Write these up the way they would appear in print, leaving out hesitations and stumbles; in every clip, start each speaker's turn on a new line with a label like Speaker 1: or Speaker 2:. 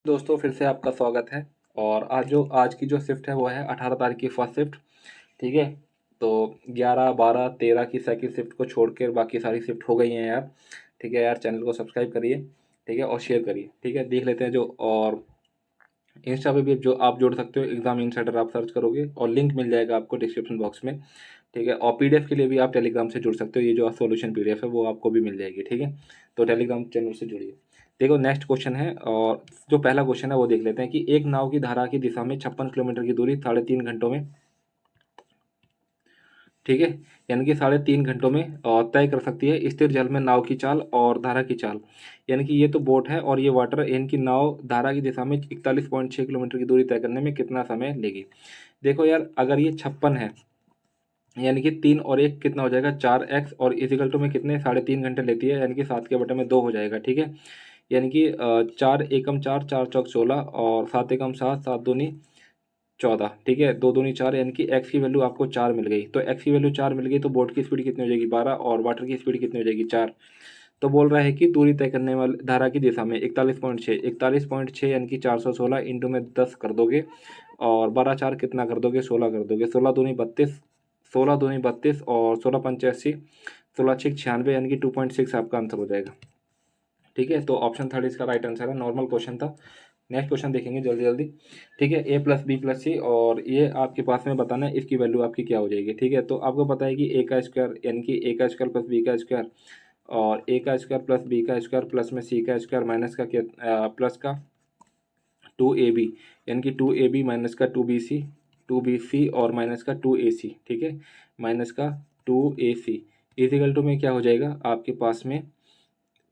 Speaker 1: दोस्तों फिर से आपका स्वागत है। और आज की जो शिफ्ट है वो है 18 तारीख की फर्स्ट शिफ्ट। ठीक है, तो 11, 12, 13 की सेकंड शिफ्ट को छोड़ कर बाकी सारी शिफ्ट हो गई हैं यार। ठीक है यार, चैनल को सब्सक्राइब करिए, ठीक है, और शेयर करिए। ठीक है, देख लेते हैं जो। और इंस्टा पे भी जो आप जोड़ सकते हो, एग्जाम इनसाइडर आप सर्च करोगे और लिंक मिल जाएगा आपको डिस्क्रिप्शन बॉक्स में। ठीक है, और पीडीएफ के लिए भी आप टेलीग्राम से जुड़ सकते हो, ये जो सॉल्यूशन पीडीएफ है वो आपको भी मिल जाएगी। ठीक है, तो टेलीग्राम चैनल से जुड़िए। देखो नेक्स्ट क्वेश्चन है, और जो पहला क्वेश्चन है वो देख लेते हैं कि एक नाव की धारा की दिशा में 56 किलोमीटर की दूरी 3.5 घंटों में, ठीक है, यानी कि 3.5 घंटों में तय कर सकती है स्थिर जल में नाव की चाल और धारा की चाल। यानी कि ये तो बोट है और ये वाटर है, यानी कि नाव धारा की दिशा में 41.6 किलोमीटर की दूरी तय करने में कितना समय लेगी। देखो यार, अगर ये 56 है, यानी कि 3 और 1 कितना हो जाएगा 4x, और इजिकल टू में कितने 3.5 घंटे लेती है, यानी कि 7 के बटे में 2 हो जाएगा। ठीक है, यानी कि 4 एकम 4, 4 चौक 16, और 7 एकम 7, 7 दूनी 14। ठीक है, 2 दूनी 4, यानी कि एक्स की वैल्यू आपको 4 मिल गई। तो एक्स की वैल्यू 4 मिल गई तो बोट की स्पीड कितनी हो जाएगी 12, और वाटर की स्पीड कितनी हो जाएगी 4। तो बोल रहा है कि दूरी तय करने वाली धारा की दिशा में 41.6 यानी कि 416 इंटू में 10 कर दोगे, और 12 4 कितना कर दोगे 16 कर दोगे। 16 दूनी 32, 16 दूनी 32, और 16 पंचे 80, 16 6 96, यानी कि 2.6 आपका आंसर हो जाएगा। ठीक है, तो ऑप्शन थर्ड इसका राइट आंसर है, नॉर्मल क्वेश्चन था। नेक्स्ट क्वेश्चन देखेंगे जल्दी जल्दी। ठीक है, a+b+c, और ये आपके पास में बताना है इसकी वैल्यू आपकी क्या हो जाएगी। ठीक है, तो आपको पता है कि a का स्क्वायर यानी कि a का स्क्वायर प्लस b का स्क्वायर, और a का स्क्वायर प्लस b का स्क्वायर प्लस में c का स्क्वायर माइनस का प्लस का 2ab, यानी कि 2ab माइनस का 2bc और माइनस का 2ac। ठीक है, माइनस का 2ac इजिकल टू में क्या हो जाएगा आपके पास में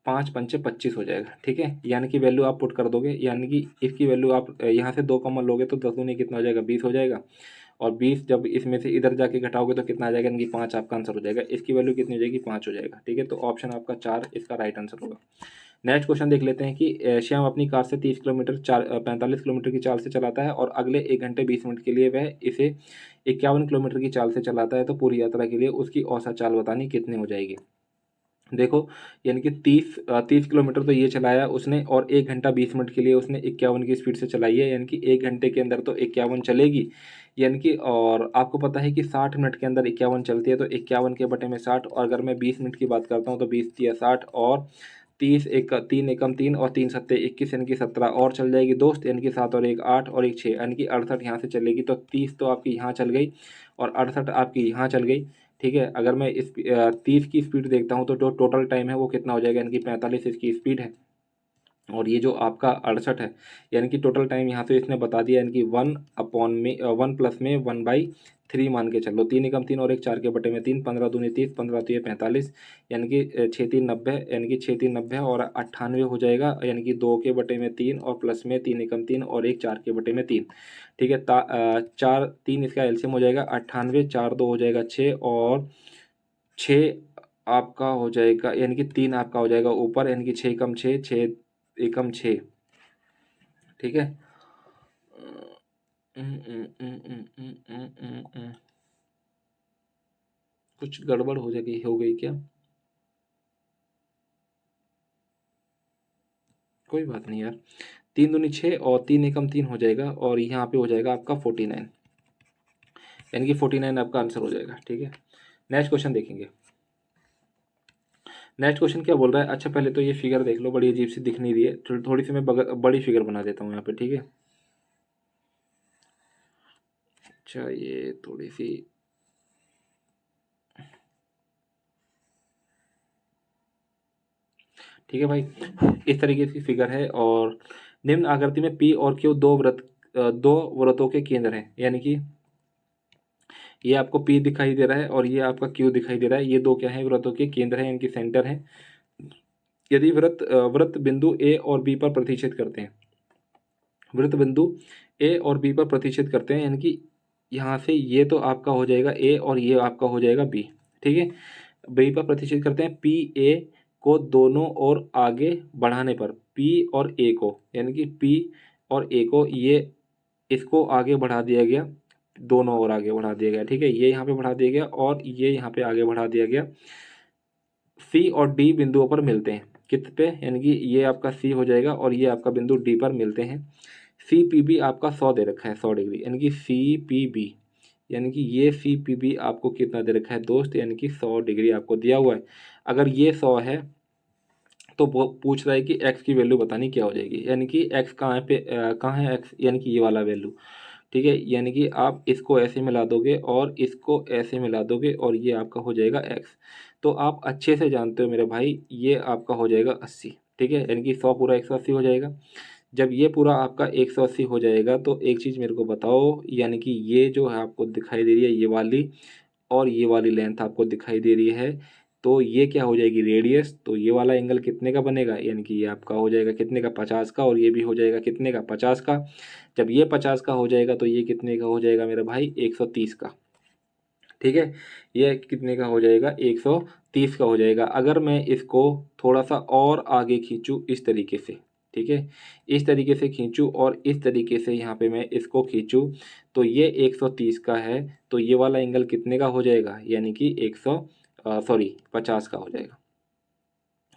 Speaker 1: 5 पंचे 25 हो जाएगा। ठीक है, यानी कि वैल्यू आप पुट कर दोगे, यानी कि इसकी वैल्यू आप यहाँ से 2 कॉमन लोगे तो 10 दूनी कितना हो जाएगा 20 हो जाएगा, और 20 जब इसमें से इधर जाके घटाओगे तो कितना आ जाएगा, यानी कि 5 आपका आंसर हो जाएगा। इसकी वैल्यू कितनी हो जाएगी 5 हो जाएगा। ठीक है, तो ऑप्शन आपका 4 इसका राइट आंसर होगा। नेक्स्ट क्वेश्चन देख लेते हैं कि श्याम अपनी कार से 30 किलोमीटर 45 किलोमीटर की चाल से चलाता है, और अगले 1 घंटे 20 मिनट के लिए वह इसे 51 किलोमीटर की चाल से चलाता है, तो पूरी यात्रा के लिए उसकी औसत चाल बतानी कितनी हो जाएगी। देखो, यानी कि 30 किलोमीटर तो ये चलाया उसने, और 1 घंटा 20 मिनट के लिए उसने 51 की स्पीड से चलाई है, यानी कि 1 घंटे के अंदर तो 51 चलेगी, यानी कि, और आपको पता है कि 60 मिनट के अंदर 51 चलती है, तो 51 के बटे में 60, और अगर मैं 20 मिनट की बात करता हूँ तो 20 × 60, और 3 एकम 3 और 3 × 7 = 21, यानी कि 17 और चल जाएगी दोस्त, यानी कि 7 और 1 8 और 1 6, यानी कि 68 यहाँ से चलेगी, तो 30 तो आपकी यहाँ चल गई और 68 आपकी यहाँ चल गई। ठीक है, अगर मैं इस 30 की स्पीड देखता हूँ तो जो टोटल टाइम है वो कितना हो जाएगा, यानी कि 45 इसकी स्पीड है, और ये जो आपका 68 है, यानी कि टोटल टाइम यहाँ से इसने बता दिया, यानी कि 1 प्लस में 1/3 मान के चलो। 3 एकम 3 और 1 4 के बटे में 3, 15 दूनी 30, 15 तो ये 45, यानी कि 6 3 90, यानी कि 6 3 90 और 98 हो जाएगा, यानी कि 2 के बटे में 3 और प्लस में 3 एकम 3 और 1 4 के बटे में 3। ठीक है, 4 3 इसका एलसीएम हो जाएगा 98, 4 2 हो जाएगा 6, और 6 आपका हो जाएगा, यानी कि 3 आपका हो जाएगा ऊपर, यानी कि 6 एकम 6, 6 एकम 6। ठीक है, कुछ गड़बड़ हो गई क्या? कोई बात नहीं यार, 3 दूनी 6 और 3 एकम 3 हो जाएगा, और यहाँ पे हो जाएगा आपका 49, यानी कि 49 आपका आंसर हो जाएगा। ठीक है, नेक्स्ट क्वेश्चन देखेंगे। नेक्स्ट क्वेश्चन क्या बोल रहा है, अच्छा पहले तो ये फिगर देख लो, बड़ी अजीब सी दिख नहीं रही है, थोड़ी सी मैं बड़ी फिगर बना देता हूँ यहाँ पे। ठीक है, अच्छा ये थोड़ी सी, ठीक है भाई, इस तरीके की फिगर है, और निम्न आकृति में पी और क्यू दो वृत्तों के केंद्र हैं, यानी कि ये आपको पी दिखाई दे रहा है और ये आपका क्यू दिखाई दे रहा है, ये दो क्या है वृत्तों के केंद्र हैं, इनकी सेंटर है। यदि वृत्त बिंदु ए और बी पर प्रतिच्छेद करते हैं, वृत्त बिंदु ए और बी पर प्रतिच्छेद करते हैं, यानी कि यहाँ से ये तो आपका हो जाएगा ए और ये आपका हो जाएगा बी। ठीक है, बी पर प्रतिच्छेद करते हैं, पी ए को दोनों ओर आगे बढ़ाने पर, पी और ए को, यानी कि पी और ए को, ये इसको आगे बढ़ा दिया गया, दोनों ओर आगे बढ़ा दिया गया। ठीक है, ये यहाँ पे बढ़ा दिया गया और ये यहाँ पे आगे बढ़ा दिया गया, सी और डी बिंदुओं पर मिलते हैं। कित पे, यानी कि ये आपका सी हो जाएगा और ये आपका बिंदु डी पर मिलते हैं। सी पी बी आपका 100 दे रखा है, 100 डिग्री, यानी कि सी पी बी, यानी कि ये सी पी बी आपको कितना दे रखा है दोस्त, यानी कि 100 डिग्री आपको दिया हुआ है। अगर ये 100 है तो वो पूछ रहा है कि एक्स की वैल्यू बतानी क्या हो जाएगी, यानी कि एक्स कहाँ है पे कहाँ है एक्स, यानी कि ये वाला वैल्यू। ठीक है, यानी कि आप इसको ऐसे मिला दोगे और इसको ऐसे मिला दोगे और ये आपका हो जाएगा एक्स। तो आप अच्छे से जानते हो मेरे भाई, ये आपका हो जाएगा 80। ठीक है, यानी कि 100 पूरा 180 हो जाएगा। जब ये पूरा आपका 180 हो जाएगा तो एक चीज़ मेरे को बताओ, यानी कि ये जो है आपको दिखाई दे रही है ये वाली, और ये वाली लेंथ आपको दिखाई दे रही है, तो ये क्या हो जाएगी रेडियस। तो ये वाला एंगल कितने का बनेगा, यानी कि ये आपका हो जाएगा कितने का 50 का, और ये भी हो जाएगा कितने का 50 का। जब ये 50 का हो जाएगा तो ये कितने का हो जाएगा मेरा भाई 130 का। ठीक है, ये कितने का हो जाएगा 130 का हो जाएगा। अगर मैं इसको थोड़ा सा और आगे खींचूँ इस तरीके से, ठीक है, इस तरीके से खींचूँ और इस तरीके से यहाँ पे मैं इसको खींचूँ, तो ये 130 का है, तो ये वाला एंगल कितने का हो जाएगा, यानी कि 50 का हो जाएगा,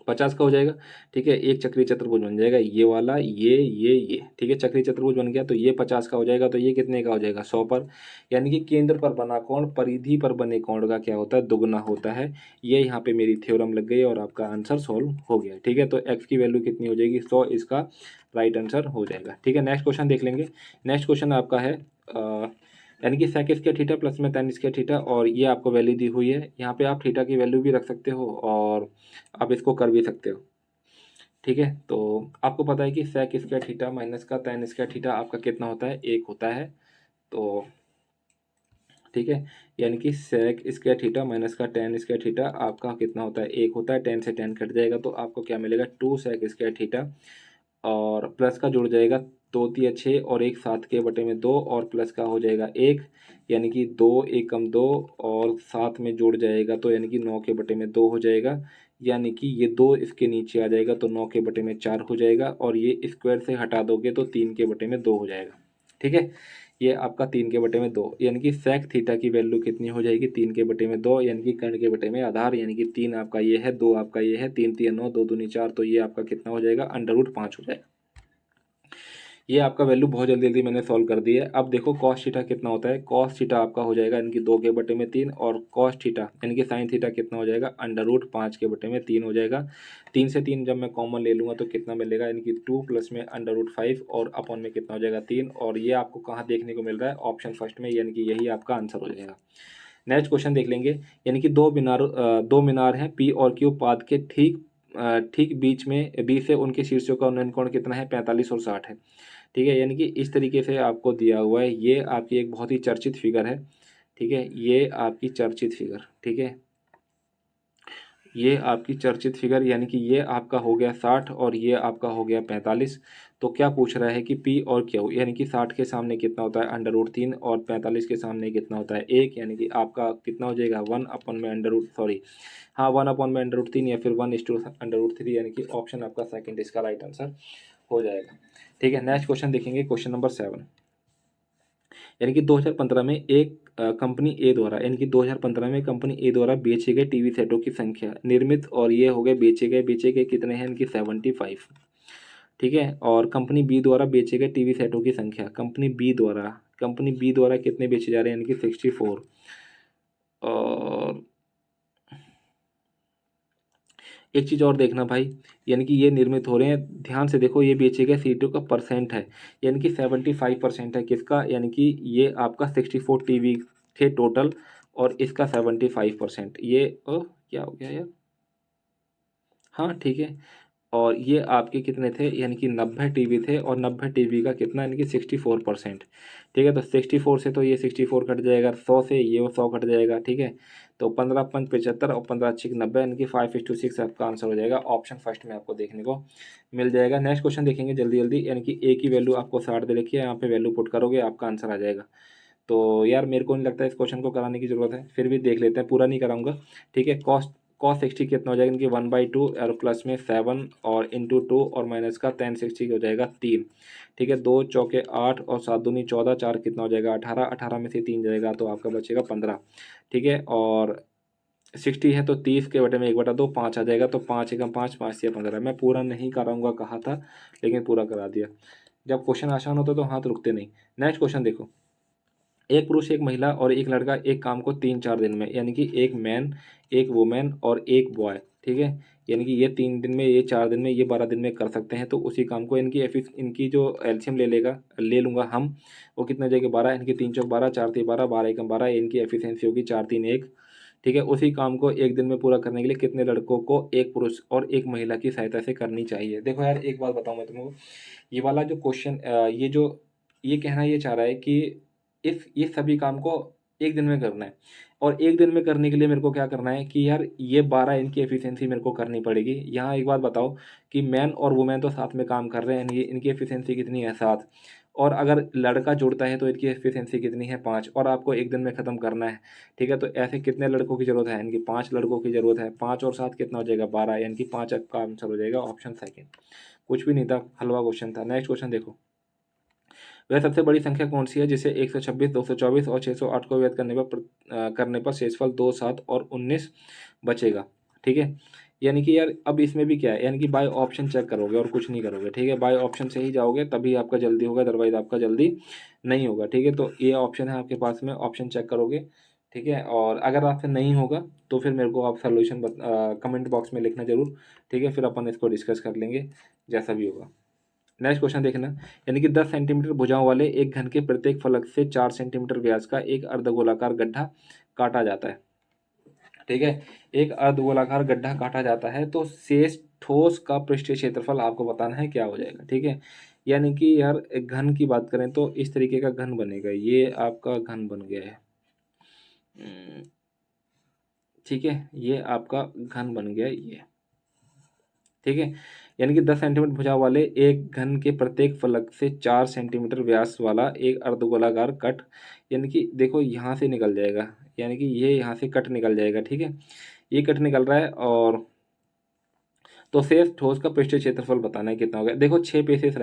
Speaker 1: 50 का हो जाएगा। ठीक है, एक चक्रीय चतुर्भुज बन जाएगा ये वाला, ये। ठीक है, चक्रीय चतुर्भुज बन गया तो ये 50 का हो जाएगा, तो ये कितने का हो जाएगा 100 पर। यानी कि केंद्र पर बना कोण परिधि पर बने कोण का क्या होता है, दुगना होता है। ये यहाँ पे मेरी थ्योरम लग गई और आपका आंसर सॉल्व हो गया। ठीक है, तो एक्स की वैल्यू कितनी हो जाएगी 100, इसका राइट आंसर हो जाएगा। ठीक है, नेक्स्ट क्वेश्चन देख लेंगे। नेक्स्ट क्वेश्चन आपका है यानी कि सेक स्क्वायर थीटा प्लस में tan स्क्वायर थीटा, और ये आपको वैल्यू दी हुई है। यहाँ पे आप थीटा की वैल्यू भी रख सकते हो और आप इसको कर भी सकते हो। ठीक है, तो आपको पता है कि सेक स्क्वायर थीटा माइनस का tan स्क्वायर थीटा आपका कितना होता है, 1 होता है। तो ठीक है, यानी कि सेक स्क्वायर थीटा माइनस का tan स्क्वायर थीटा आपका कितना होता है, 1 होता है। tan से tan कट जाएगा तो आपको क्या मिलेगा 2 सेक स्क्वायर थीटा, और प्लस का जुड़ जाएगा 2 तिया 6 और 1 7 के बटे में 2, और प्लस का हो जाएगा 1, यानी कि 2 1 कम 2, और 7 में जुड़ जाएगा तो यानी कि 9 के बटे में 2 हो जाएगा, यानी कि ये 2 इसके नीचे आ जाएगा तो 9 के बटे में 4 हो जाएगा, और ये स्क्वायर से हटा दोगे तो 3 के बटे में 2 हो जाएगा। ठीक है, ये आपका 3 के बटे में 2, यानी कि सेक थीटा की वैल्यू कितनी हो जाएगी 3 के बटे में 2, यानी कि कर्ण के बटे में आधार, यानी कि 3 आपका ये है, 2 आपका ये है, 3 3 9, 2 दूनी 4, तो ये आपका कितना हो जाएगा √5 हो जाएगा। ये आपका वैल्यू बहुत जल्दी जल्दी मैंने सॉल्व कर दी है। अब देखो कॉस थीटा कितना होता है, कॉस थीटा आपका हो जाएगा यानी कि 2 के बटे में 3, और कॉस थीटा यानी कि साइन थीटा कितना हो जाएगा √5 के बटे में 3 हो जाएगा। 3 से 3 जब मैं कॉमन ले लूँगा तो कितना मिलेगा, यानी कि 2 प्लस में √5 और अपॉन में कितना हो जाएगा 3, और ये आपको कहाँ देखने को मिल रहा है, ऑप्शन फर्स्ट में, यानी कि यही आपका आंसर हो जाएगा। नेक्स्ट क्वेश्चन देख लेंगे। यानी कि दो मीनार हैं पी और क्यू, पाद के ठीक बीच में, बी से उनके शीर्षों का उन्नयन कोण कितना है, 45 और 60 है। ठीक है, यानी कि इस तरीके से आपको दिया हुआ है। ये आपकी एक बहुत ही चर्चित फिगर है। ठीक है, ये आपकी चर्चित फिगर, ठीक है, ये आपकी चर्चित फिगर, यानी कि ये आपका हो गया 60 और ये आपका हो गया 45। तो क्या पूछ रहा है कि पी और क्यू, यानी कि 60 के सामने कितना होता है √3 और 45 के सामने कितना होता है 1, यानी कि आपका कितना हो जाएगा 1 अपॉन में हाँ 1 अपॉन में √3 या फिर 1:√3, यानी कि ऑप्शन आपका सेकंड इसका राइट आंसर हो जाएगा। ठीक है, नेक्स्ट क्वेश्चन देखेंगे, क्वेश्चन नंबर 7। यानी कि 2015 में एक कंपनी ए द्वारा, यानी कि 2015 में कंपनी ए द्वारा बेचे गए टीवी सेटों की संख्या निर्मित, और ये हो गए बेचे गए कितने हैं, इनकी 75। ठीक है, और कंपनी बी द्वारा बेचे गए टीवी सेटों की संख्या, कंपनी बी द्वारा कितने बेचे जा रहे हैं, यानी कि 64। और एक चीज़ और देखना भाई, यानी कि ये निर्मित हो रहे हैं, ध्यान से देखो, ये बेचे गए सीटों का परसेंट है, यानी कि 75% है किसका, यानी कि ये आपका 64 टीवी थे टोटल, और इसका 75%, ये क्या हो गया यार, हाँ ठीक है, और ये आपके कितने थे, यानी कि 90 टीवी थे, और 90 टीवी का कितना, यानी कि 64%। ठीक है, तो 64 से तो ये 64 कट जाएगा, 100 से ये 100 कट जाएगा। ठीक है, तो 15 5 75 और 15 6 90, यानी कि 5:6 आपका आंसर हो जाएगा। ऑप्शन फर्स्ट में आपको देखने को मिल जाएगा। नेक्स्ट क्वेश्चन देखेंगे जल्दी जल्दी, यानी कि ए की वैल्यू आपको 60 दे रखी है, यहाँ पे वैल्यू पुट करोगे आपका आंसर आ जाएगा। तो यार मेरे को नहीं लगता इस क्वेश्चन को कराने की जरूरत है, फिर भी देख लेते हैं, पूरा नहीं कराऊंगा। ठीक है, कॉस कॉस 60 कितना हो जाएगा, इनकी 1/2 और प्लस में 7 और इंटू 2 और माइनस का tan 60 हो जाएगा 3। ठीक है, 2 चौके 8 और 7 दूनी 14, 4 कितना हो जाएगा 18, 18 में से 3 जाएगा तो आपका बचेगा 15। ठीक है, और 60 है तो 30 के बटे में 1/2 5 आ जाएगा, तो 5 एकम 5, 5 से 15। मैं पूरा नहीं कराऊंगा कहा था, लेकिन पूरा करा दिया। जब क्वेश्चन आसान होता तो हाथ रुकते नहीं। नेक्स्ट क्वेश्चन देखो, एक पुरुष एक महिला और एक लड़का एक काम को 3-4 दिन में, यानी कि एक मैन, एक वुमेन और एक बॉय, ठीक है, यानी कि ये 3 दिन में, ये 4 दिन में, ये 12 दिन में कर सकते हैं। तो उसी काम को इनकी जो एलसीएम ले लूँगा हम, वो कितना हो जाएगा 12, इनकी 3 चौक 12, 4 3 12, 12 एकम 12, इनकी एफिशिएंसी होगी 4 3 1, ठीक है। उसी काम को एक दिन में पूरा करने के लिए कितने लड़कों को एक पुरुष और एक महिला की सहायता से करनी चाहिए। देखो यार, एक बात बताऊँ मैं तुमको, ये वाला जो क्वेश्चन, ये कहना ये चाह रहा है कि इस ये सभी काम को एक दिन में करना है, और एक दिन में करने के लिए मेरे को क्या करना है कि यार ये 12 इनकी एफिशिएंसी मेरे को करनी पड़ेगी। यहाँ एक बात बताओ कि मैन और वुमेन तो साथ में काम कर रहे हैं, इनकी एफिशिएंसी कितनी है 7, और अगर लड़का जुड़ता है तो इनकी एफिशिएंसी कितनी है 5, और आपको एक दिन में ख़त्म करना है, ठीक है। तो ऐसे कितने लड़कों की ज़रूरत है, इनकी 5 लड़कों की ज़रूरत है। 5 और 7 कितना हो जाएगा 12, यानी कि 5 का आंसर हो जाएगा ऑप्शन सेकेंड। कुछ भी नहीं था, हलवा क्वेश्चन था। नेक्स्ट क्वेश्चन देखो, वह सबसे बड़ी संख्या कौन सी है जिसे 126, 224 और 608 को व्यक्त करने पर शेषफल 2, 7 और 19 बचेगा, ठीक है। यानी कि यार अब इसमें भी क्या है, यानी कि बाय ऑप्शन चेक करोगे और कुछ नहीं करोगे, ठीक है। बाय ऑप्शन से ही जाओगे तभी आपका जल्दी होगा, अदरवाइज आपका जल्दी नहीं होगा, ठीक है। तो ये ऑप्शन है आपके पास में, ऑप्शन चेक करोगे, ठीक है। और अगर आपसे नहीं होगा तो फिर मेरे को आप सोल्यूशन कमेंट बॉक्स में लिखना जरूर, ठीक है। फिर अपन इसको डिस्कस कर लेंगे जैसा भी होगा। नेक्स्ट क्वेश्चन देखना, यानी कि 10 सेंटीमीटर भुजाओं वाले एक घन के प्रत्येक फलक से 4 सेंटीमीटर व्यास का एक अर्धगोलाकार गड्ढा काटा जाता है, ठीक है। एक अर्धगोलाकार गड्ढा काटा जाता है तो शेष ठोस का पृष्ठीय क्षेत्रफल आपको बताना है क्या हो जाएगा, ठीक है। यानी कि यार एक घन की बात करें तो इस तरीके का घन बनेगा, ये आपका घन बन गया है, ठीक है, ये आपका घन बन गया है ये, ठीक है। यानी कि 10 सेंटीमीटर भुजा वाले एक घन के प्रत्येक फलक से 4 सेंटीमीटर व्यास वाला एक अर्धगोलाकार कट, यानी कि देखो यहाँ से निकल जाएगा, यानी कि ये यहाँ से कट निकल जाएगा, ठीक है। ये कट निकल रहा है, और तो शेष ठोस का पृष्ठीय क्षेत्रफल बताना है कितना हो गया। देखो 6 पीसेस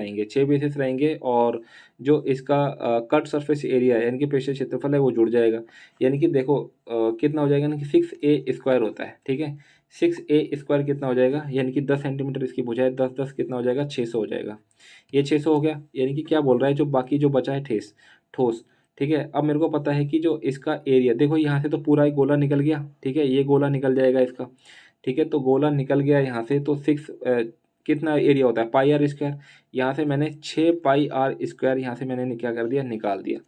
Speaker 1: रहेंगे, और जो इसका कट सरफेस एरिया है, यानी कि पृष्ठीय क्षेत्रफल है, वो जुड़ जाएगा। यानी कि देखो कितना हो जाएगा ना कि 6a² होता है, ठीक है। 6a² कितना हो जाएगा, यानी कि 10 सेंटीमीटर इसकी भुजा है, 10 10 कितना हो जाएगा 600 हो जाएगा। ये 600 हो गया, यानी कि क्या बोल रहा है, जो बाकी जो बचा है ठोस, ठीक है। अब मेरे को पता है कि जो इसका एरिया, देखो यहाँ से तो पूरा ही गोला निकल गया, ठीक है, ये गोला निकल जाएगा इसका, ठीक है। तो गोला निकल गया यहाँ से, तो कितना एरिया होता है πr², यहाँ से मैंने 6πr² यहाँ से मैंने क्या कर दिया, निकाल दिया।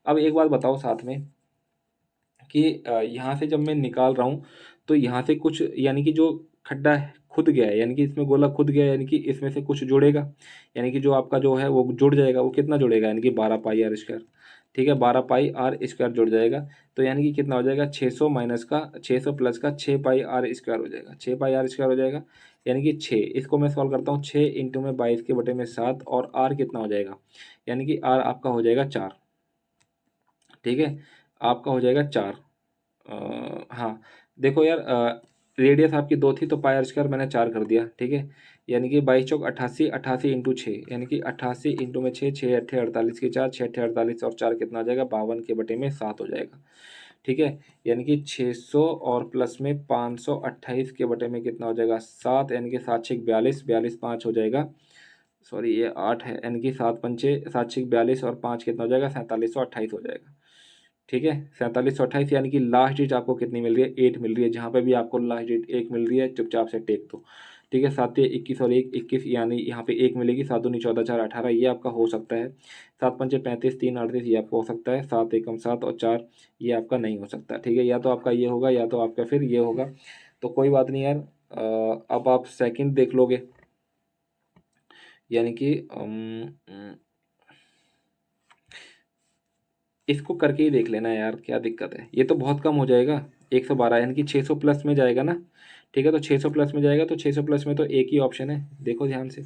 Speaker 1: अब एक बात बताओ साथ में कि यहाँ से जब मैं निकाल रहा हूँ तो यहाँ से कुछ, यानी कि जो खड्डा है खुद गया है, यानी कि इसमें गोला खुद गया है, यानी कि इसमें से कुछ जुड़ेगा, यानी कि जो आपका जो है वो जुड़ जाएगा। वो कितना जुड़ेगा, यानी कि 12πr², ठीक है, 12πr² जुड़ जाएगा। तो यानी कि कितना हो जाएगा, 600 माइनस का 600 प्लस का 6πr² हो जाएगा, 6πr² हो जाएगा, यानी कि 6। इसको मैं सॉल्व करता हूँ, 6 इंटू में 22 के बटे में 7, और आर कितना हो जाएगा, यानी कि आर आपका हो जाएगा 4, ठीक है, आपका हो जाएगा 4। हाँ, देखो यार, रेडियस आपकी 2 थी तो πr² मैंने 4 कर दिया, ठीक है। यानी कि 22 चौक 88, 88 इंटू 6, यानी कि 88 इंटू में 6, 6 अट्ठे 48 के 4, 6 अट्ठे 48 और 4 कितना हो जाएगा 52 के बटे में 7 हो जाएगा, ठीक है। यानी कि 600 और प्लस में 528 के बटे में कितना हो जाएगा 7, यानी कि 7 6 42, 42 5 हो जाएगा, सॉरी ये 8 है, यानी कि 7 पंचे 7 6 42 और 5 कितना हो जाएगा 4728 हो जाएगा, ठीक है। 4728, यानी कि लास्ट डेट आपको कितनी मिल रही है 8 मिल रही है। जहाँ पे भी आपको लास्ट डेट 1 मिल रही है चुपचाप से टेक दो, ठीक है। 7 21 और 1 21, यानी यहाँ पे 1 मिलेगी, 7 दूनी 14 4 18, ये आपका हो सकता है। 7 पंचे 35, 3 38, ये आपका हो सकता है। 7 एकम 7 और 4 ये आपका नहीं हो सकता, ठीक है। या तो आपका ये होगा या तो आपका फिर ये होगा, तो कोई बात नहीं यार। अब आप सेकंड देख लोगे, यानी कि इसको करके ही देख लेना यार, क्या दिक्कत है। ये तो बहुत कम हो जाएगा, 112, यानी कि 600 प्लस में जाएगा ना, ठीक है। तो 600 प्लस में जाएगा, तो 600 प्लस में तो एक ही ऑप्शन है, देखो ध्यान से,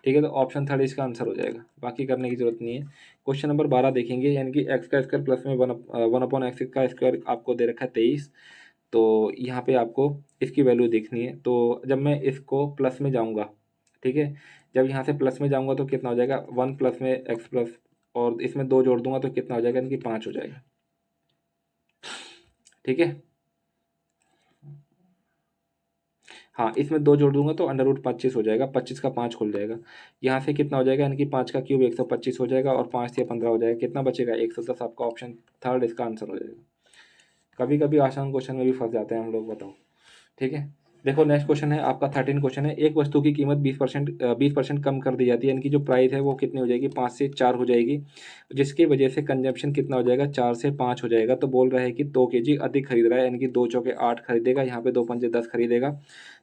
Speaker 1: ठीक है। तो ऑप्शन थर्ड इसका आंसर हो जाएगा, बाकी करने की जरूरत नहीं है। क्वेश्चन नंबर 12 देखेंगे, यानी कि एक्स का स्क्वायर प्लस में 1/x का स्क्वायर आपको दे रखा है 23। तो यहाँ पे आपको इसकी वैल्यू देखनी है। तो जब मैं इसको प्लस में जाऊँगा, ठीक है, जब यहाँ से प्लस में जाऊँगा तो कितना हो जाएगा 1 प्लस में एक्स प्लस, और इसमें 2 जोड़ दूंगा तो कितना हो जाएगा, यानी कि 5 हो जाएगा, ठीक है। हाँ, इसमें 2 जोड़ दूंगा तो √25 हो जाएगा, 25 का 5 खुल जाएगा। यहाँ से कितना हो जाएगा, यानी कि 5 का क्यूब 125 हो जाएगा और 5 से 15 हो जाएगा, कितना बचेगा 110। आपका ऑप्शन थर्ड इसका आंसर हो जाएगा। कभी कभी आसान क्वेश्चन में भी फंस जाते हैं हम लोग, बताओ। ठीक है, देखो नेक्स्ट क्वेश्चन है आपका 13 क्वेश्चन है। एक वस्तु की कीमत 20% कम कर दी जाती है, यानी कि जो प्राइस है वो कितनी हो जाएगी, 5 से 4 हो जाएगी, जिसकी वजह से कंजम्पशन कितना हो जाएगा, 4 से 5 हो जाएगा। तो बोल रहा है कि 2 kg अधिक खरीद रहा है, यानी कि 2 चौके 8 खरीदेगा, यहाँ पे 2 पंजे 10 खरीदेगा।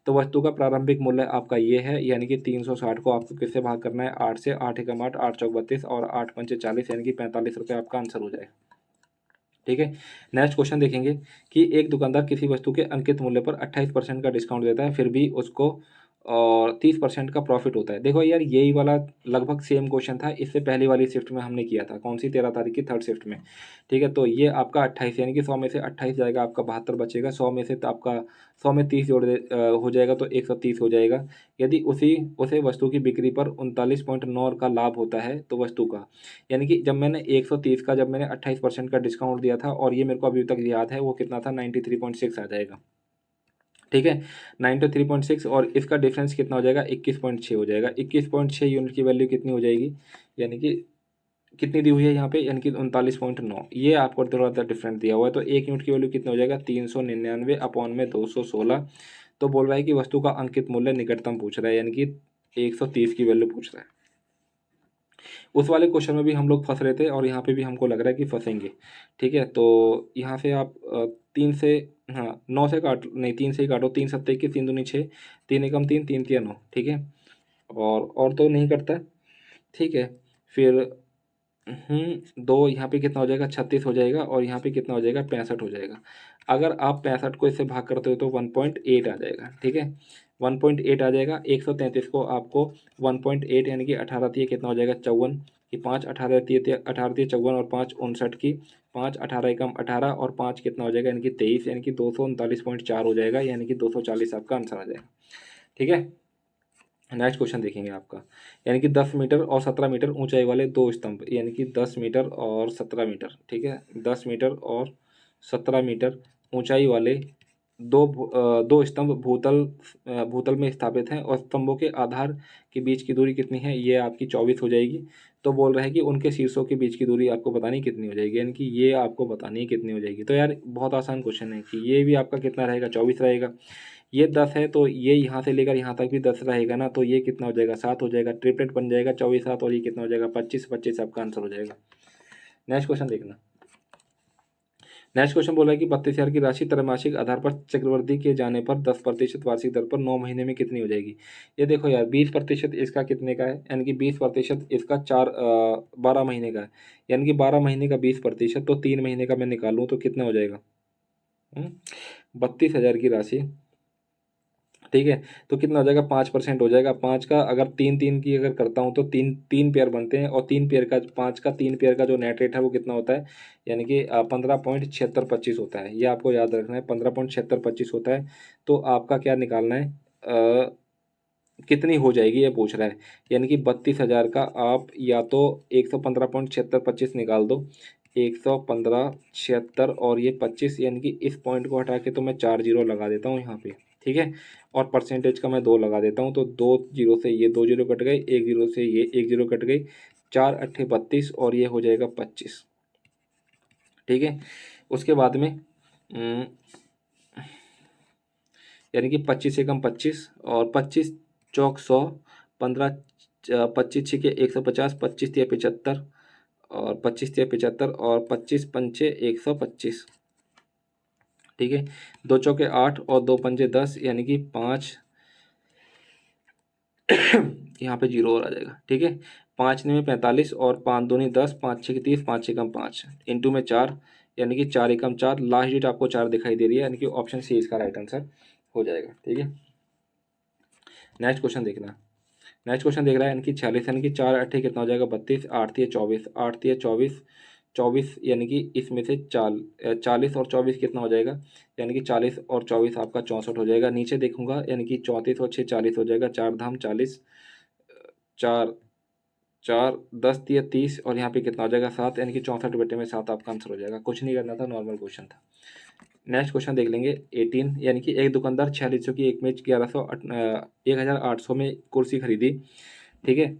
Speaker 1: तो वस्तु का प्रारंभिक मूल्य आपका ये है, यानी कि 360 को आपको किससे भाग करना है, 8 से। 8 एकम 8, 8 चौक 32 और 8 पंचे 40, यानी कि 45 रुपये आपका आंसर हो जाएगा। ठीक है, नेक्स्ट क्वेश्चन देखेंगे कि एक दुकानदार किसी वस्तु के अंकित मूल्य पर 28% का डिस्काउंट देता है, फिर भी उसको और 30% का प्रॉफिट होता है। देखो यार, यही वाला लगभग सेम क्वेश्चन था, इससे पहली वाली शिफ्ट में हमने किया था, कौन सी, 13 तारीख की थर्ड शिफ्ट में। ठीक है, तो ये आपका 28, यानी कि 100 में से 28 जाएगा, आपका 72 बचेगा। 100 में से तो आपका 100 में 30 हो जाएगा तो 130 हो जाएगा। यदि उसे वस्तु की बिक्री पर 39.9 का लाभ होता है तो वस्तु का, यानी कि जब मैंने 130 का, जब मैंने 28% का डिस्काउंट दिया था और ये मेरे को अभी तक याद है, वो कितना था, 93.6 आ जाएगा। ठीक है, 93.6 और इसका डिफरेंस कितना हो जाएगा, 21.6 हो जाएगा। 21.6 यूनिट की वैल्यू कितनी हो जाएगी, यानी कि कितनी दी हुई है यहाँ पे, यानी कि 39.9। ये आपको थोड़ा सा डिफरेंट दिया हुआ है, तो 1 यूनिट की वैल्यू कितना हो जाएगा, 399 अपॉन में 216। तो बोल रहा है कि वस्तु का अंकित मूल्य निकटतम पूछ रहा है, यानी कि 130 की वैल्यू पूछ रहा है। उस वाले क्वेश्चन में भी हम लोग फंस रहे थे और यहाँ पे भी हमको लग रहा है कि फंसेंगे। ठीक है, तो यहाँ से आप 3 से, हाँ 9 से काट, नहीं 3 से ही काटो, 3 सत्ते 21, 3 दूनी 6, 3 एकम 3, 3 तिया 9। ठीक है, और तो नहीं करता। ठीक है, फिर दो यहाँ पे कितना हो जाएगा, 36 हो जाएगा और यहाँ पे कितना हो जाएगा, 65 हो जाएगा। अगर आप 65 को इससे भाग करते हो तो 1.8 आ जाएगा। ठीक है, 1.8 आ जाएगा। 133 को आपको 1.8 यानी कि 18 दिए कितना हो जाएगा, 54 की 5, 18 दिए 18 दिए 54 और 5 59 की 5, 18 एकम 18 और 5 कितना हो जाएगा, यानी कि 23, यानी कि 239.4 हो जाएगा, यानी कि 240 आपका आंसर आ जाएगा। ठीक है, नेक्स्ट क्वेश्चन देखेंगे आपका, यानी कि 10 मीटर और 17 मीटर ऊंचाई वाले दो स्तंभ, यानी कि 10 मीटर और 17 मीटर। ठीक है, 10 मीटर और 17 मीटर ऊंचाई वाले दो स्तंभ भूतल में स्थापित हैं और स्तंभों के आधार के बीच की दूरी कितनी है, ये आपकी 24 हो जाएगी। तो बोल रहा है कि उनके शीर्षों के बीच की दूरी आपको बतानी कितनी हो जाएगी, यानी कि ये आपको बतानी कितनी हो जाएगी। तो यार बहुत आसान क्वेश्चन है कि ये भी आपका कितना रहेगा, 24 रहेगा। ये 10 है तो ये यहाँ से लेकर यहाँ तक भी 10 रहेगा ना, तो ये कितना हो जाएगा, 7 हो जाएगा। ट्रिपलेट बन जाएगा 24 7, और ये कितना हो जाएगा, 25। 25 आपका आंसर हो जाएगा। नेक्स्ट क्वेश्चन देखना। नेक्स्ट क्वेश्चन बोला है कि 32,000 की राशि त्रैमासिक आधार पर चक्रवृद्धि किए जाने पर 10% वार्षिक दर पर 9 महीने में कितनी हो जाएगी। ये देखो यार, 20% इसका कितने का है, यानी कि 20% इसका 12 महीने का है, यानी कि 12 महीने का 20%, तो 3 महीने का मैं निकालूँ तो कितना हो जाएगा, 32,000 की राशि। ठीक है, तो कितना हो जाएगा, 5% हो जाएगा। 5 का अगर 3 3 की अगर करता हूँ तो तीन तीन पेयर बनते हैं, और 3 पेयर का, 5 का 3 पेयर का जो नेट रेट है वो कितना होता है, यानी कि 15.7625 होता है। ये आपको याद रखना है, 15.7625 होता है। तो आपका क्या निकालना है, कितनी हो जाएगी ये पूछ रहा है, यानी कि 32,000 का आप या तो 115.7625 निकाल दो, 115 76 और ये 25, यानी कि इस पॉइंट को हटा के तो मैं 4 जीरो लगा देता हूँ यहाँ पे। ठीक है, और परसेंटेज का मैं 2 लगा देता हूँ, तो 2 जीरो से ये 2 जीरो कट गए, 1 जीरो से ये 1 जीरो कट गई, 4 अट्ठे 32 और ये हो जाएगा 25। ठीक है, उसके बाद में यानी कि 25 एकम 25 और 25 चौक 100, 15 25 छिके 150, 25 तिया 75 और 25 तिया 75 और 25 पंचे 125। ठीक है, 2 चौके 8 और 2 पंजे 10, यानी कि 5 यहाँ पे जीरो और आ जाएगा। ठीक है, 5 में 45 और 5 दूनी 10, 5 छः 30, 5 एकम 5 इंटू में 4, यानी कि 4 एकम 4, लास्ट डेट आपको 4 दिखाई दे रही है, यानी कि ऑप्शन सी इसका राइट आंसर हो जाएगा। ठीक है, नेक्स्ट क्वेश्चन देखना। नेक्स्ट क्वेश्चन देख रहा है, यानी कि 46, यानी कि 4 अट्ठे कितना हो जाएगा, 32, 8 तिया 24, 8 तिया 24, 24 यानी कि इसमें से 40 और 24 कितना हो जाएगा, यानी कि 40 और 24 आपका 64 हो जाएगा। नीचे देखूंगा, यानी कि 34 और 6 40 हो जाएगा, 4 धाम 40, 4 4 10 तिया 30 और यहाँ पे कितना हो जाएगा, 7, यानी कि 64 बटे में 7 आपका आंसर हो जाएगा। कुछ नहीं करना था, नॉर्मल क्वेश्चन था। नेक्स्ट क्वेश्चन देख लेंगे 18, यानी कि एक दुकानदार 4600 की एक मेज 1800 में कुर्सी खरीदी, ठीक है।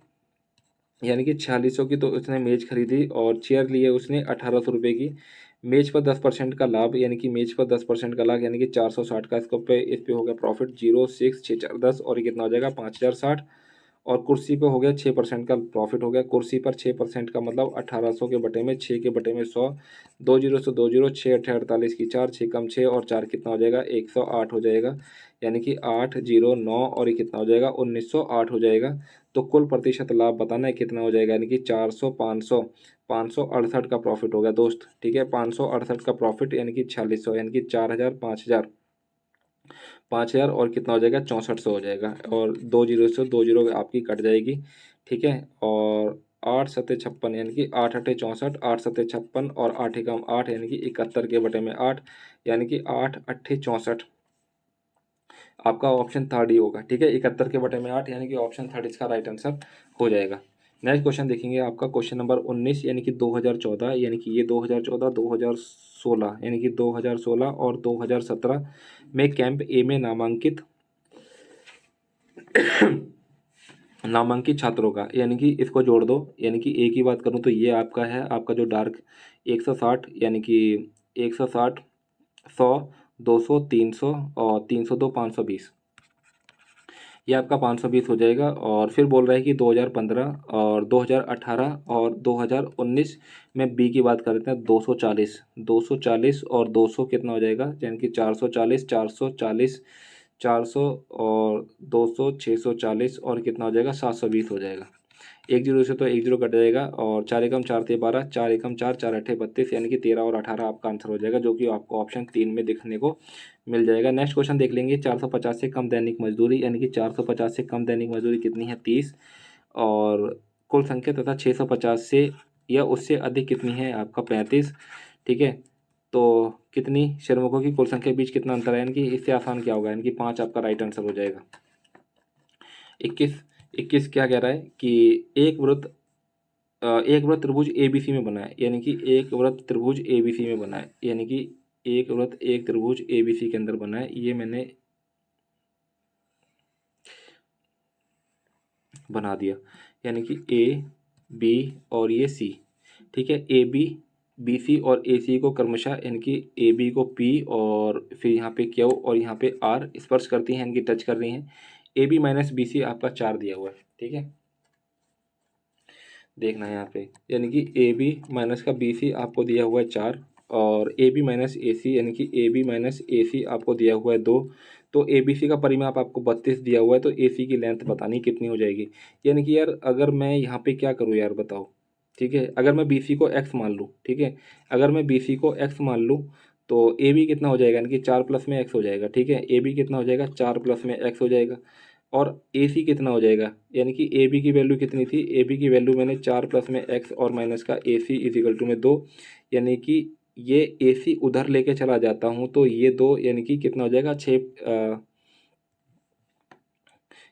Speaker 1: यानी कि 4600 की तो उसने मेज खरीदी और चेयर लिए उसने 1800 रुपये की। मेज पर 10% का लाभ, यानी कि मेज पर 10% का लाभ, यानी कि 460 का इसको पे इस पे हो गया प्रॉफिट 0, 6, 6, 4, 10 और ये कितना हो जाएगा 5060। और कुर्सी पे हो गया 6% का प्रॉफिट हो गया। कुर्सी पर 6% का मतलब 1800 के बटे में 6 के बटे में 100, 2 जीरो से 2 जीरो, 6 8 48 की 4, 6 कम 6 और 4 कितना हो जाएगा 108 हो जाएगा। यानी कि 809 और ये कितना हो जाएगा 1908 हो जाएगा। तो कुल प्रतिशत लाभ बताना है कितना हो जाएगा, यानी कि 400, 500, 568 का प्रॉफिट हो गया दोस्त, ठीक है। 568 का प्रॉफिट यानी कि 4600, यानी कि 4000, 5000, 5000 और कितना हो जाएगा 6400 हो जाएगा। और 2 जीरो से 2 जीरो आपकी कट जाएगी, ठीक है। और 8 7 56 यानी कि 8 8 64, 8 7 56 और 8 एकम 8 यानी कि 71 के बटे में 8, यानी कि 8 8 64। आपका ऑप्शन थर्ड ही होगा, ठीक है। 71 के बटे में 8 यानी कि ऑप्शन थर्ड इसका राइट आंसर हो जाएगा। नेक्स्ट क्वेश्चन देखेंगे आपका क्वेश्चन नंबर 19, यानी कि 2014, यानी कि ये 2014, 2016, यानी कि 2016 और 2017 में कैंप ए में नामांकित छात्रों का, यानी कि इसको जोड़ दो। यानी कि ए की बात करूं तो ये आपका है, आपका जो डार्क 160, यानी कि 160, 100, 200, 300 और 302, 520, ये आपका 520 हो जाएगा। और फिर बोल रहा है कि 2015 और 2018 और 2019 में बी की बात करते हैं 240, 240 और 200 कितना हो जाएगा, यानी कि 440, 440, 400 और 200, 640 और कितना हो जाएगा 720 हो जाएगा। 1 जीरो से तो 1 जीरो कट जाएगा और 4 एकम 4 थे 12, 4 एकम 4, 4 अठे 32, यानी कि 13 और 18 आपका आंसर हो जाएगा, जो कि आपको ऑप्शन 3 में देखने को मिल जाएगा। नेक्स्ट क्वेश्चन देख लेंगे 450 से कम दैनिक मजदूरी, यानी कि 450 से कम दैनिक मजदूरी कितनी है 30, और कुल संख्या तथा 650 से या उससे अधिक कितनी है आपका 35, ठीक है। तो कितनी श्रमिकों की कुल संख्या के बीच कितना अंतर है, यानी कि इससे आसान क्या होगा, यानी कि 5 आपका राइट आंसर हो जाएगा। 21, 21 क्या कह रहा है कि एक वृत्त त्रिभुज एबीसी में बना है, यानी कि एक वृत्त त्रिभुज एबीसी में बना है, यानी कि एक वृत्त एक त्रिभुज एबीसी के अंदर बना है, ये मैंने बना दिया। यानी कि ए बी और ये सी, ठीक है। ए बी, बी सी और ए सी को क्रमशः, यानी कि ए बी को पी और फिर यहाँ पे क्यू और यहाँ पे आर स्पर्श करती हैं, यानी कि टच कर रही हैं। A B minus B C आपका 4 दिया हुआ है, ठीक है। देखना है यहाँ पे, यानी कि ए बी माइनस का बी सी आपको दिया हुआ है 4 और ए बी माइनस ए सी, यानी कि ए बी माइनस ए सी आपको दिया हुआ है 2। तो ए बी सी का परिमाप आपको 32 दिया हुआ है, तो ए सी की लेंथ बतानी कितनी हो जाएगी। यानी कि यार अगर मैं यहाँ पे क्या करूँ यार बताओ, ठीक है। अगर मैं बी सी को एक्स मान लूँ, ठीक है, अगर मैं बी सी को एक्स मान लूँ तो ए बी कितना हो जाएगा, यानी कि 4 प्लस में एक्स हो जाएगा, ठीक है। ए बी कितना हो जाएगा 4 प्लस में एक्स हो जाएगा। और ए सी कितना हो जाएगा, यानी कि ए बी की वैल्यू कितनी थी, ए बी की वैल्यू मैंने 4 प्लस में एक्स और माइनस का ए सी इज इक्वल टू में 2, यानी कि ये ए सी उधर लेके चला जाता हूँ तो ये 2, यानी कि कितना हो जाएगा 6,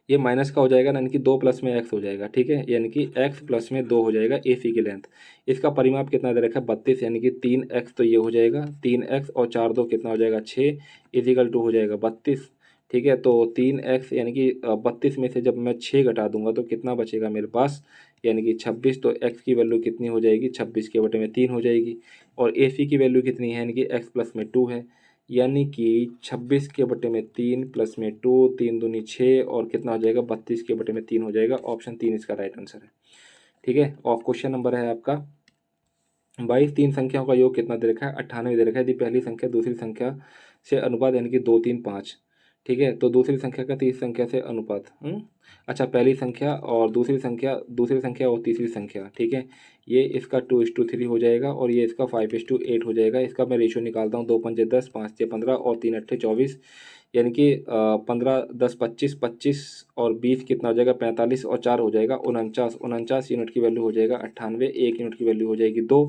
Speaker 1: ये माइनस का हो जाएगा, यानी कि 2 प्लस में एक्स हो जाएगा, ठीक है। यानी कि एक्स प्लस में 2 हो जाएगा ए सी की लेंथ। इसका परिमाप कितना दे रखा है 32, यानी कि 3x, तो ये हो जाएगा 3x और 4 2 कितना हो जाएगा 6 इजिकल टू हो जाएगा 32, ठीक है। तो 3x यानी कि 32 में से जब मैं 6 घटा दूंगा तो कितना बचेगा मेरे पास, यानी कि 26। तो x की वैल्यू कितनी हो जाएगी 26 के बटे में 3 हो जाएगी। और ए सी की वैल्यू कितनी है, यानी कि x प्लस में 2 है, यानी कि 26 के बटे में 3 प्लस में 2, 3 दूनी 6 और कितना हो जाएगा 32 के बटे में 3 हो जाएगा। ऑप्शन 3 इसका राइट आंसर है, ठीक है। और क्वेश्चन नंबर है आपका 22, तीन संख्याओं का योग कितना दे रखा है 98 दे रखा है। यदि पहली संख्या दूसरी संख्या से अनुपात, यानी कि 2 3 5, ठीक है। तो दूसरी संख्या का तीसरी संख्या से अनुपात, अच्छा पहली संख्या और दूसरी संख्या और तीसरी संख्या, ठीक है। ये इसका 2:3 हो जाएगा और ये इसका 5:8 हो जाएगा। इसका मैं रेशियो निकालता हूँ, 2 पंजे 10, 5 छः 15 और 3 अट्ठे 24, यानी कि 15 10 25, 25 और 20 कितना हो जाएगा 45 और 4 हो जाएगा 49, 49 यूनिट की वैल्यू हो जाएगा 98, 1 यूनिट की वैल्यू हो जाएगी 2।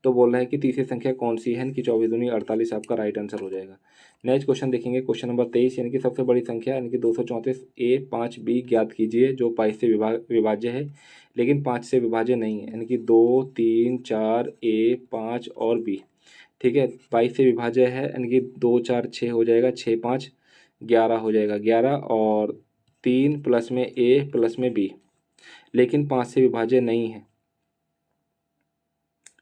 Speaker 1: तो बोल रहा है कि तीसरी संख्या कौन सी है, इनकी 24 दूनी 48 आपका राइट आंसर हो जाएगा। नेक्स्ट क्वेश्चन देखेंगे क्वेश्चन नंबर 23, यानी कि सबसे बड़ी संख्या, यानी कि 234 ए 5 बी ज्ञात कीजिए जो 22 से विभाज्य है लेकिन 5 से विभाज्य नहीं है, यानी कि 2 3 4 ए 5 और बी, ठीक है। 22 से विभाज्य है यानी कि 2 4 6 हो जाएगा, 6 5 11 हो जाएगा, 11 और 3 प्लस में ए प्लस में बी, लेकिन 5 से विभाज्य नहीं है।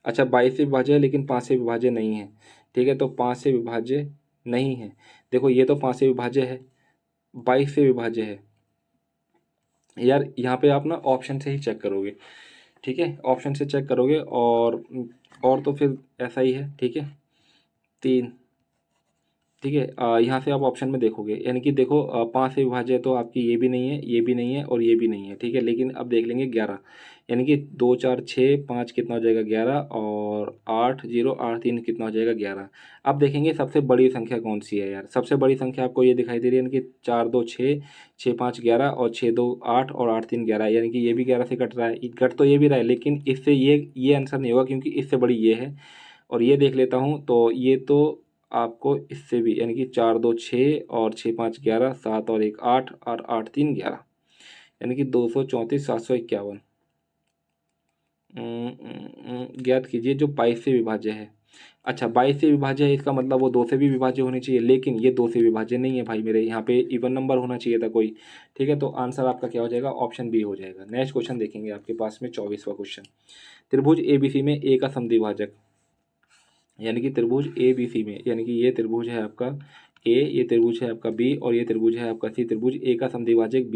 Speaker 1: अच्छा 22 से विभाज्य है लेकिन 5 से विभाज्य नहीं है। ठीक है, तो 5 से विभाज्य नहीं है। देखो ये तो 5 से विभाज्य है, 22 से विभाज्य है। यार यहाँ पे आप ना ऑप्शन से ही चेक करोगे, ठीक है, ऑप्शन से चेक करोगे और तो फिर ऐसा ही है। ठीक है, 3, ठीक है। यहाँ से आप ऑप्शन में देखोगे यानी कि देखो 5 से विभाज्य है तो आपकी ये भी नहीं है, ये भी नहीं है और ये भी नहीं है। ठीक है, लेकिन अब देख लेंगे 11, यानी कि 2 4 6 5 कितना हो जाएगा 11 और 8 0 8 3 कितना हो जाएगा 11। अब देखेंगे सबसे बड़ी संख्या कौन सी है यार। सबसे बड़ी संख्या आपको ये दिखाई दे रही है यानी कि 4 2 6 6 5 11 और 6 2 8 और 8 3 11, यानी कि ये भी 11 से कट रहा है, कट तो ये भी रहा है लेकिन इससे ये आंसर नहीं होगा क्योंकि इससे बड़ी ये है। और ये देख लेता हूँ तो ये तो आपको इससे भी यानी कि 4 2 6 और 6 5 11 7 और 1 8 और 8 3 11, यानी कि 234 751। ज्ञात कीजिए जो 22 से विभाज्य है। अच्छा 22 से विभाज्य है इसका मतलब वो 2 से भी विभाज्य होनी चाहिए, लेकिन ये 2 से विभाज्य नहीं है भाई मेरे, यहाँ पे इवन नंबर होना चाहिए था कोई। ठीक है, तो आंसर आपका क्या हो जाएगा, ऑप्शन बी हो जाएगा। नेक्स्ट क्वेश्चन देखेंगे आपके पास में 24वां क्वेश्चन। त्रिभुज एबीसी में ए का समद्विभाजक, यानी कि त्रिभुज ए बी सी में, यानी कि ये त्रिभुज है आपका ए, ये त्रिभुज है आपका बी और ये त्रिभुज है आपका सी। त्रिभुज ए का समद्विभाजक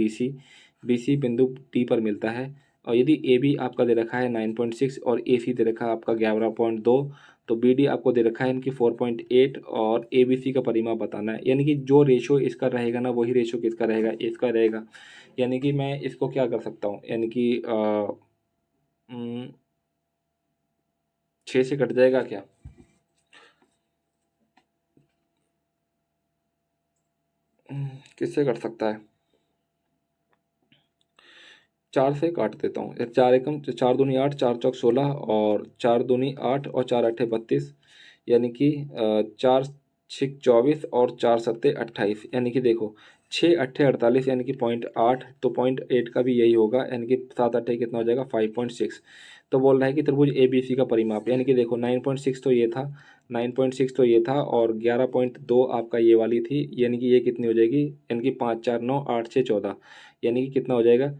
Speaker 1: बी सी बिंदु टी पर मिलता है और यदि ए बी आपका दे रखा है 9.6 और ए सी दे रखा है आपका 11.2, तो बी डी आपको दे रखा है इनकी 4.8 और ए बी सी का परिमाप बताना है। यानी कि जो रेशो इसका रहेगा ना वही रेशो किसका रहेगा, इसका रहेगा। यानी कि मैं इसको क्या कर सकता हूँ, यानी कि 6 से कट जाएगा क्या, किससे कट सकता है, 4 से काट देता हूँ। 4 एकम 4 दूनी 8, 4 चौक 16 और 4 दूनी 8 और 4 अट्ठे 32, यानी कि 4 छिक 24 और 4 सत्ते 28, यानी कि देखो 6 अट्ठे 48 यानी कि 0.8, तो 0.8 का भी यही होगा, यानी कि 7 अट्ठे कितना हो जाएगा 5.6। तो बोल रहा है कि त्रिभुज ए बी सी का परिमाप, यानी कि देखो 9.6 तो ये था, 9.6 तो ये था और 11.2 आपका ये वाली थी, यानी कि ये कितनी हो जाएगी, यानी कि 5 4 9 8 6 14, यानी कि कितना हो जाएगा,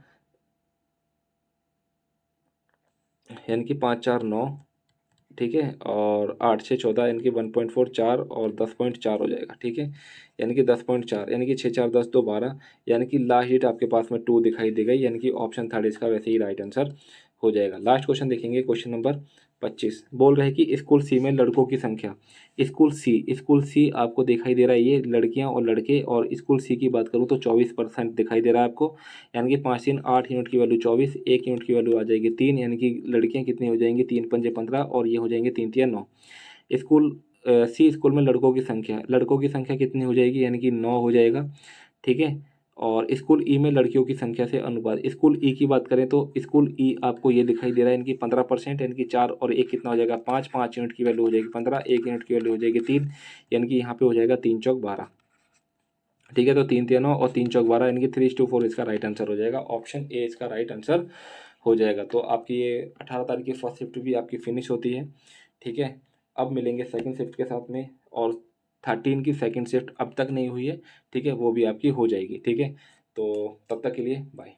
Speaker 1: यानी कि 5 4 9, ठीक है, और 8 6 14 यानी कि 1.4 4 और 10.4 हो जाएगा। ठीक है, यानी कि 10.4 यानी कि 6 4 10 2 12, यानी कि लास्ट डेट आपके पास में 2 दिखाई दे गई, यानी कि ऑप्शन थर्ड इसका वैसे ही राइट आंसर हो जाएगा। लास्ट क्वेश्चन देखेंगे, क्वेश्चन नंबर 25 बोल रहे हैं कि स्कूल सी में लड़कों की संख्या, स्कूल सी आपको दिखाई दे रहा है ये लड़कियां और लड़के, और स्कूल सी की बात करूँ तो 24% दिखाई दे रहा है आपको, यानी कि 5 3 8 यूनिट की वैल्यू 24, 1 यूनिट की वैल्यू आ जाएगी 3, यानी कि लड़कियां कितनी हो जाएंगी 3 पंजे 15 और ये हो जाएंगे 3 तिया 9। स्कूल सी स्कूल में लड़कों की संख्या कितनी हो जाएगी, यानी कि 9 हो जाएगा। ठीक है, और स्कूल ई में लड़कियों की संख्या से अनुपात, स्कूल ई की बात करें तो स्कूल ई आपको ये दिखाई दे रहा है इनकी 15%, यानी कि 4 और 1 कितना हो जाएगा 5, 5 यूनिट की वैल्यू हो जाएगी 15, 1 यूनिट की वैल्यू हो जाएगी 3, यानी कि यहाँ पे हो जाएगा 3 चौक 12। ठीक है, तो 3 3 9 और 3 चौक 12, यानी कि 3:4 इसका राइट आंसर हो जाएगा, ऑप्शन ए इसका राइट आंसर हो जाएगा। तो आपकी ये 18 तारीख की फर्स्ट शिफ्ट भी आपकी फिनिश होती है। ठीक है, अब मिलेंगे सेकंड शिफ्ट के साथ में, और 13 की सेकंड शिफ्ट अब तक नहीं हुई है, ठीक है, वो भी आपकी हो जाएगी। ठीक है, तो तब तक के लिए बाय।